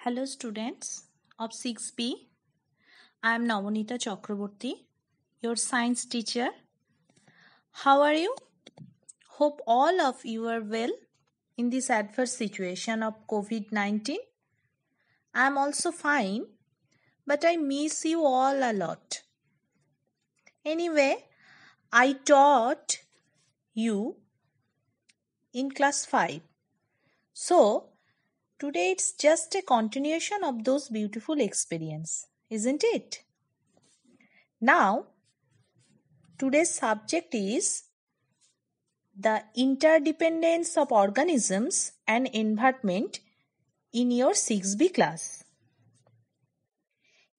Hello students of 6B. I am Navanita Chakraborty, your science teacher. How are you? Hope all of you are well in this adverse situation of COVID-19. I am also fine, but I miss you all a lot. Anyway, I taught you in class 5. So, today it's just a continuation of those beautiful experiences, isn't it? Now, today's subject is the interdependence of organisms and environment in your 6B class.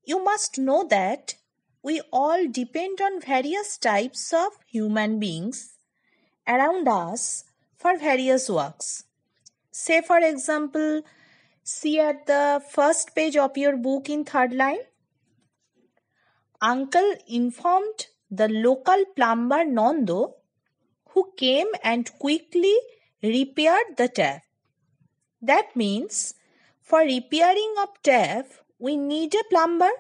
You must know that we all depend on various types of human beings around us for various works. Say for example, see at the first page of your book in third line. Uncle informed the local plumber Nando, who came and quickly repaired the tap. That means for repairing of tap, we need a plumber.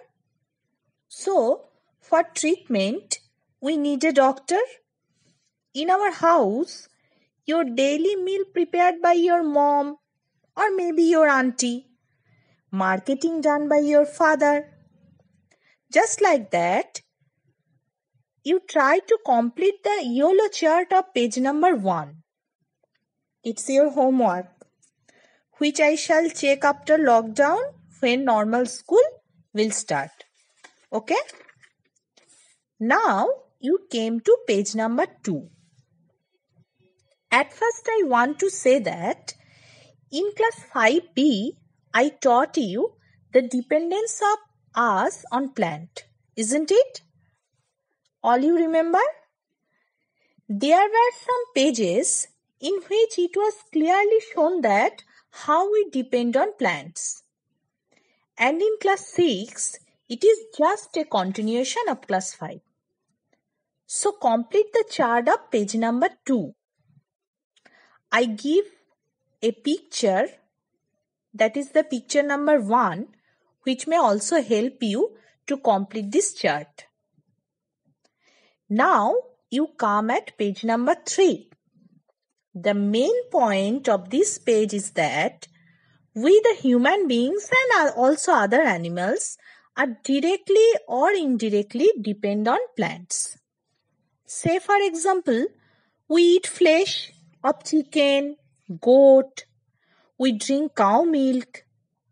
So, for treatment, we need a doctor. In our house, your daily meal prepared by your mom or maybe your auntie. Marketing done by your father. Just like that, you try to complete the yellow chart of page number 1. It's your homework, which I shall check after lockdown when normal school will start. Okay? Now, you came to page number 2. At first, I want to say that in class 5B, I taught you the dependence of us on plant. Isn't it? All you remember? There were some pages in which it was clearly shown that how we depend on plants. And in class 6, it is just a continuation of class 5. So complete the chart of page number 2. I give a picture, that is the picture number 1, which may also help you to complete this chart. Now you come at page number 3. The main point of this page is that we, the human beings and also other animals, are directly or indirectly depend on plants. Say for example, we eat flesh of chicken, goat, we drink cow milk.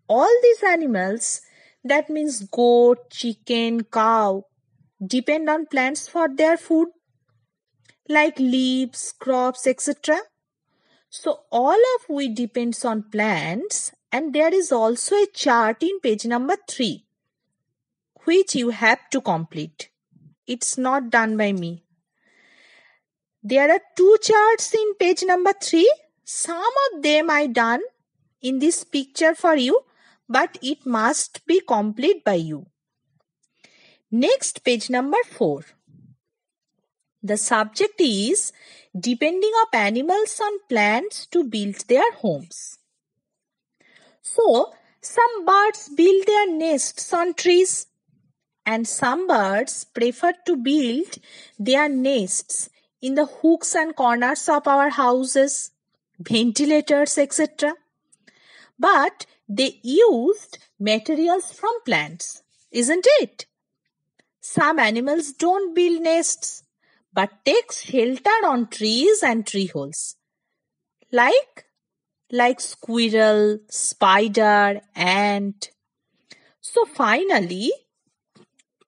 All these animals, that means goat, chicken, cow, depend on plants for their food, like leaves, crops, etc. So all of we depends on plants, and there is also a chart in page number 3, which you have to complete. It's not done by me. There are 2 charts in page number 3. Some of them I done in this picture for you, but it must be complete by you. Next, page number 4. The subject is depending of animals on plants to build their homes. So, some birds build their nests on trees, and some birds prefer to build their nests in the hooks and corners of our houses, ventilators, etc. But they used materials from plants, isn't it? Some animals don't build nests, but take shelter on trees and tree holes. Like squirrel, spider, ant. So finally,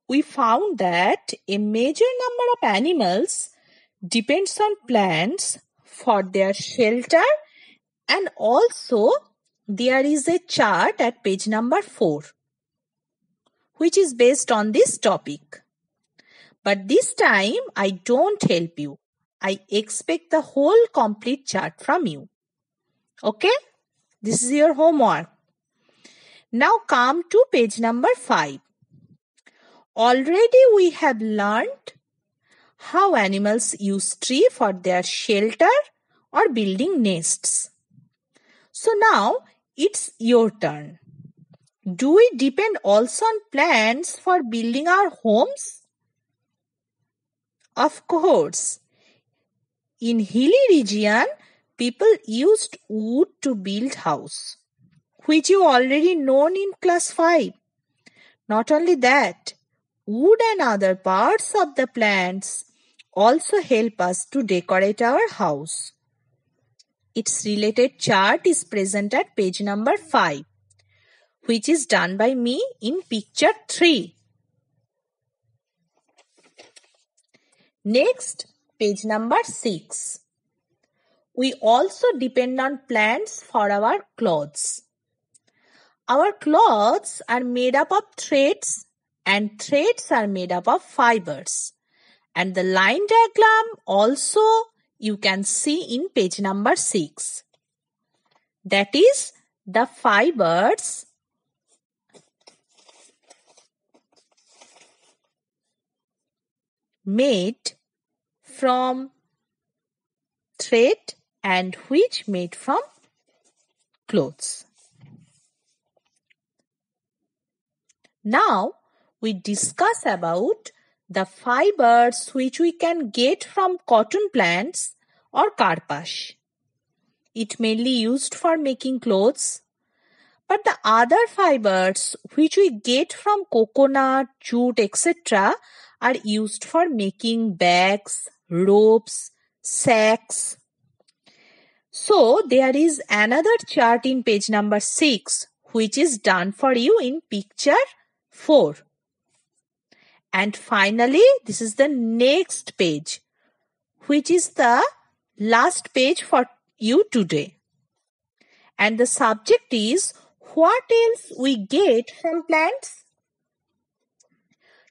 we found that a major number of animals depends on plants for their shelter, and also there is a chart at page number 4, which is based on this topic. But this time I don't help you. I expect the whole complete chart from you. Okay? This is your homework. Now come to page number 5. Already we have learned how animals use tree for their shelter or building nests. So now it's your turn. Do we depend also on plants for building our homes? Of course. In hilly region, people used wood to build house, which you already known in class 5. Not only that, wood and other parts of the plants also help us to decorate our house. Its related chart is present at page number 5, which is done by me in picture 3. Next, page number 6. We also depend on plants for our clothes. Our clothes are made up of threads and threads are made up of fibers. And the line diagram also you can see in page number 6. That is the fibers made from thread and which made from clothes. Now we discuss about the fibers which we can get from cotton plants or karpash. It mainly used for making clothes, but the other fibers which we get from coconut, jute, etc. are used for making bags, ropes, sacks. So there is another chart in page number 6 which is done for you in picture 4. And finally, this is the next page, which is the last page for you today. And the subject is what else we get from plants?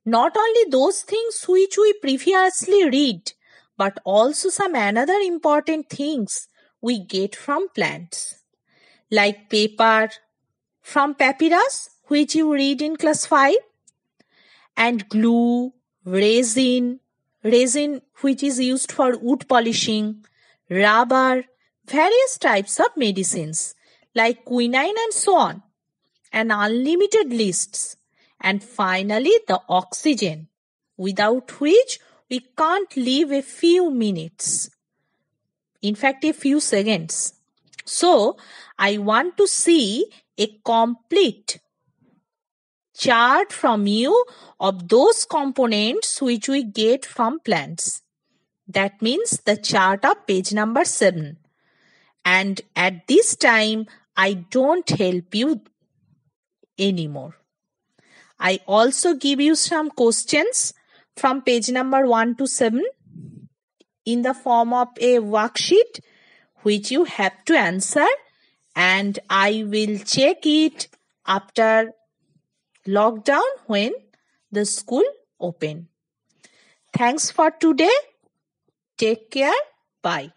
Not only those things which we previously read, but also some another important things we get from plants. Like paper from papyrus, which you read in class 5. And glue, resin which is used for wood polishing, rubber, various types of medicines like quinine and so on, and unlimited lists. And finally, the oxygen, without which we can't live a few minutes. In fact, a few seconds. So, I want to see a complete chart from you of those components which we get from plants. That means the chart of page number 7. And at this time, I don't help you anymore. I also give you some questions from page number 1 to 7 in the form of a worksheet which you have to answer, and I will check it after lockdown when the school open. Thanks for today. Take care. Bye.